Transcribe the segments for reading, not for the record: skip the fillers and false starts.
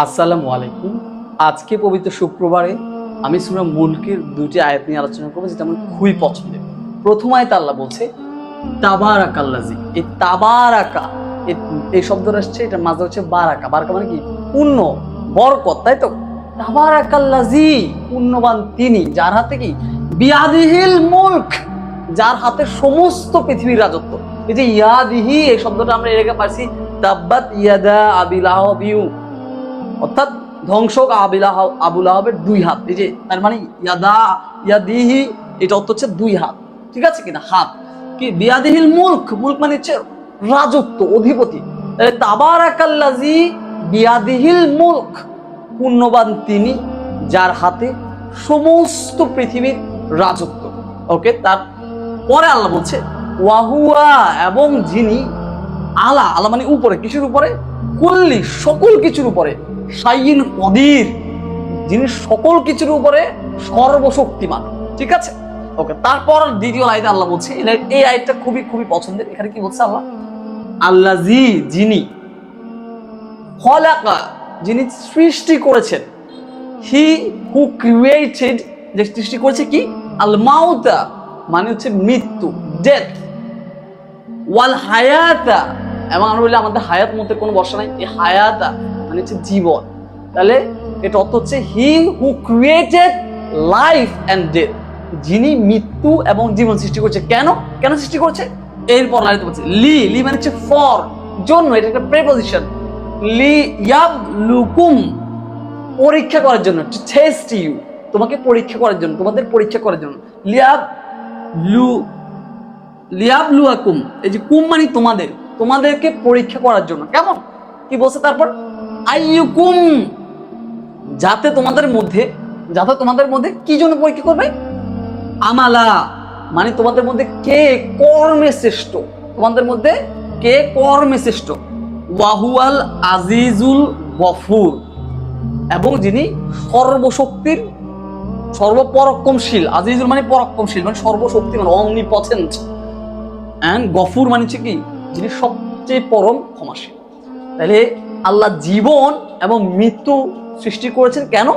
আসসালামু আলাইকুম। আজকে পবিত্র শুক্রবারে আমি সূরা মুলকের দুটি আয়াত নিয়ে আলোচনা করবো, যেটা আমার খুবই পছন্দের। প্রথম আয়াত আল্লাহ বলছে তাবারাকাল্লাযী। এই তাবারাকা এই শব্দটা আসছে, এটা মাঝে হচ্ছে বারাকা। বারাকা মানে কি? পুণ্য, বরকত, তাই তো? তাবারাকাল্লাযী, পুণ্যবান তিনি, যার হাতে কি? বিয়াদিহিল মুলক, যার হাতে সমস্ত পৃথিবীর রাজত্ব। এই যে ইয়াদিহি, এই শব্দটা আমরা এর আগে পাইছি তাব্বাত ইয়াদা আবি লাহাবিউ, অর্থাৎ ধ্বংসক আবু লাহাবের দুই হাত। এই যে তার মানে ইয়াদিহি, এটা অর্থ হচ্ছে দুই হাত, ঠিক আছে কিনা? হাত কি? বিয়াদিহিল মুলক, মুলক মানে হচ্ছে রাজত্ব, অধিপতি। তাবারাকাল্লাযী বিয়াদিহিল মুলক, পুণ্যবান তিনি, যার হাতে সমস্ত পৃথিবীর রাজত্ব। ওকে, তার পরে আল্লাহ বলছে ওয়াহুয়া, এবং যিনি, আলা, আলা মানে উপরে, কিছুর উপরে, কুল্লি, সকল কিছুর উপরে, শাইইন কদির, যিনি সকল কিছুর উপরে সর্বশক্তিমান, ঠিক আছে? ওকে, তারপর দ্বিতীয় আয়াতে আল্লাহ বলছে, এই আয়াতটা খুবই খুবই পছন্দের। এখানে কি বলছে আল্লাহ? আল্লাযী, যিনি, খলাকা, যিনি সৃষ্টি করেছেন, হি হু ক্রিয়েটেড, যে সৃষ্টি করেছে কি? আল মাউতা মানে হচ্ছে মৃত্যু, ডেথ, ওয়াল হায়াতা, এবং আমরা বলি আমাদের হায়াত মধ্যে কোনো বর্ষা নাই, এই হায়াতা মানে হচ্ছে জীবন। তাহলে এটা অর্থ হচ্ছে he who created life and death, যিনি মৃত্যু এবং জীবন সৃষ্টি করছে। কেন কেন সৃষ্টি করছে? এরপর লাইতে বলছে লি, লি মানে হচ্ছে ফর, জন্য, এটা একটা প্রেপোজিশন। লি ইয়াবলুকুম, পরীক্ষা করার জন্য, টু টেস্ট ইউ, তোমাকে পরীক্ষা করার জন্য, তোমাদের পরীক্ষা করার জন্য। লিয়াবলুয়াকুম, এই যে কুম মানে তোমাদের, তোমাদেরকে পরীক্ষা করার জন্য। কেমন? কি বলছে তারপর? আইয়ুকুম, যাতে তোমাদের মধ্যে কি জন্য পরীক্ষা করবে? আমালা মানে তোমাদের মধ্যে কে কর্মে শ্রেষ্ঠ, তোমাদের মধ্যে কে কর্মে শ্রেষ্ঠ। ওয়াহুয়াল আজিজুল গফুর, এবং যিনি সর্বশক্তির, সর্বপরাক্রমশীল। আজিজুল মানে পরাক্রমশীল, মানে সর্বশক্তি, মানে অমনিপটেন্ট। এন্ড গফুর মানে হচ্ছে কি? যিনি সবচেয়ে পরম ক্ষমাশীল। তাহলে আল্লাহ জীবন এবং মৃত্যু সৃষ্টি করেছেন কেন?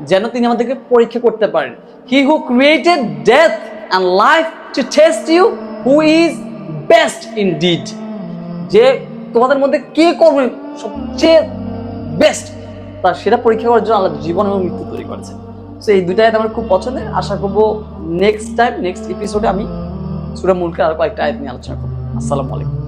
যেন তিনি আমাদেরকে পরীক্ষা করতে পারেন। He who created death and life to test you who is best in deed, যে তোমাদের মধ্যে কে কর্মে সবচেয়ে বেস্ট, তা সেটা পরীক্ষা করার জন্য আল্লাহ জীবন এবং মৃত্যু তৈরি করেছেন। তো এই দুইটা আয়াত আমার খুব পছন্দের। আশা করবো নেক্সট এপিসোডে আমি সূরা মুলকের আরো কয়েকটা আয়াত নিয়ে আলোচনা করবো। আসসালামু আলাইকুম।